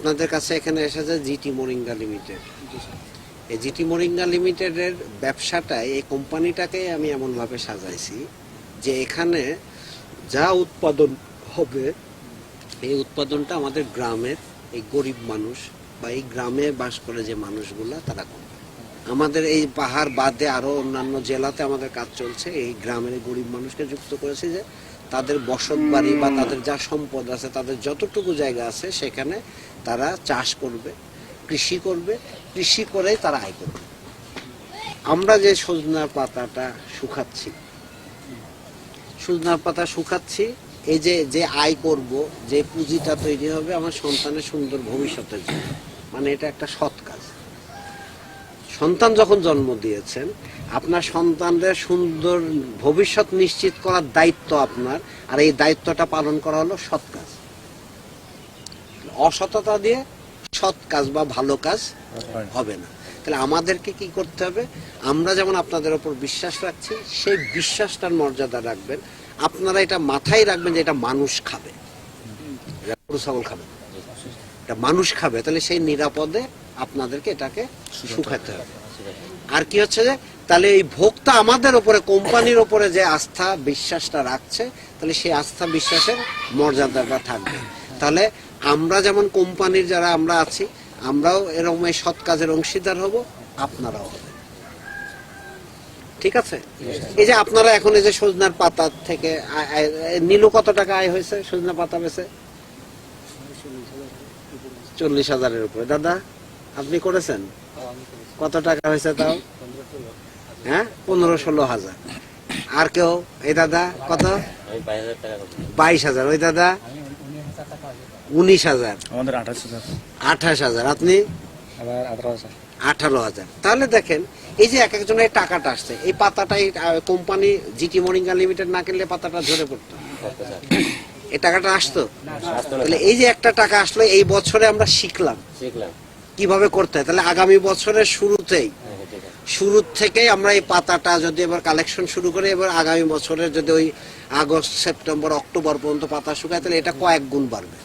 আপনাদের কাছে এখানে এসেছে জিটি মোরিঙ্গা লিমিটেড। এই জিটি মোরিঙ্গা লিমিটেডের ব্যবসাটাই, এই কোম্পানিটাকে আমি এমনভাবে সাজাইছি যে এখানে যা উৎপাদন হবে এই উৎপাদনটা আমাদের গ্রামের এই গরিব মানুষ বা এই গ্রামে বাস করে যে মানুষগুলা তারা করবে। আমাদের এই পাহাড় বাদে আরো অন্যান্য জেলাতে আমাদের কাজ চলছে। এই গ্রামের গরিব মানুষকে যুক্ত করেছে যে তাদের বসত বাড়ি বা তাদের যা সম্পদ আছে, তাদের যতটুকু জায়গা আছে সেখানে তারা চাষ করবে, কৃষি করবে, কৃষি করেই তারা আয় করবে। আমরা যে সজনার পাতাটা শুকাচ্ছি, সজনার পাতা শুকাচ্ছি, এই যে যে আয় করব, যে পুঁজিটা তৈরি হবে আমার সন্তানের সুন্দর ভবিষ্যতের জন্য, মানে এটা একটা সৎ কাজ। সন্তান যখন জন্ম দিয়েছেন, আপনার সন্তানদের সুন্দর ভবিষ্যৎ নিশ্চিত করার দায়িত্ব আপনার, আর এই দায়িত্বটা পালন করা হলো সৎ কাজ। অসততা দিয়ে সৎ কাজ বা ভালো কাজ হবে না। তাহলে আমাদেরকে কি করতে হবে? আমরা যেমন আপনাদের উপর বিশ্বাস রাখছি, সেই বিশ্বাসটার মর্যাদা রাখবেন। আপনারা এটা মাথায় রাখবেন যে এটা মানুষ খাবে, গরু ছাগল খাবে, এটা মানুষ খাবে। তাহলে সেই নিরাপদে আপনাদেরকে এটাকে শুকাতে হবে। আর কি হচ্ছে যে তাহলে এই ভোক্তা আমাদের উপরে, কোম্পানির উপরে যে আস্থা বিশ্বাসটা রাখছে, তাহলে সেই আস্থা বিশ্বাসের মর্যাদাটা থাকবে। তাহলে আমরা যেমন কোম্পানির যারা আমরা আছি, আমরাও এরকম এই সৎ কাজের অংশীদার হব, আপনারাও হবে। ঠিক আছে? এই যে আপনারা এখন এই যে সজনার পাতা থেকে নীলু কত টাকা আয় হয়েছে সজনা পাতা বেচে? 40,000-এর উপরে। দাদা আপনি করেছেন কত টাকা হয়েছে তাও? হ্যাঁ, 15-16,000। আর কেউ? এই দাদা কত? 22,000। ওই দাদা 19,000। আমাদের 28,000। 28,000। আপনি? 18,000। তাহলে দেখেন এই যে এক একজনের টাকাটা আসছে, এই পাতাটাই কোম্পানি জিটি মোরিঙ্গা লিমিটেড না কিনলে পাতাটা ঝরে পড়তো, এই টাকাটা আসতো। তাহলে এই যে একটা টাকা আসলো, এই বছরে আমরা শিখলাম কিভাবে করতে হয়। তাহলে আগামী বছরের শুরু থেকেই আমরা এই পাতাটা যদি এবার কালেকশন শুরু করি, এবার আগামী বছরের যদি ওই আগস্ট, সেপ্টেম্বর, অক্টোবর পর্যন্ত পাতা শুকায়, তাহলে এটা কয়েক গুণ বাড়বে।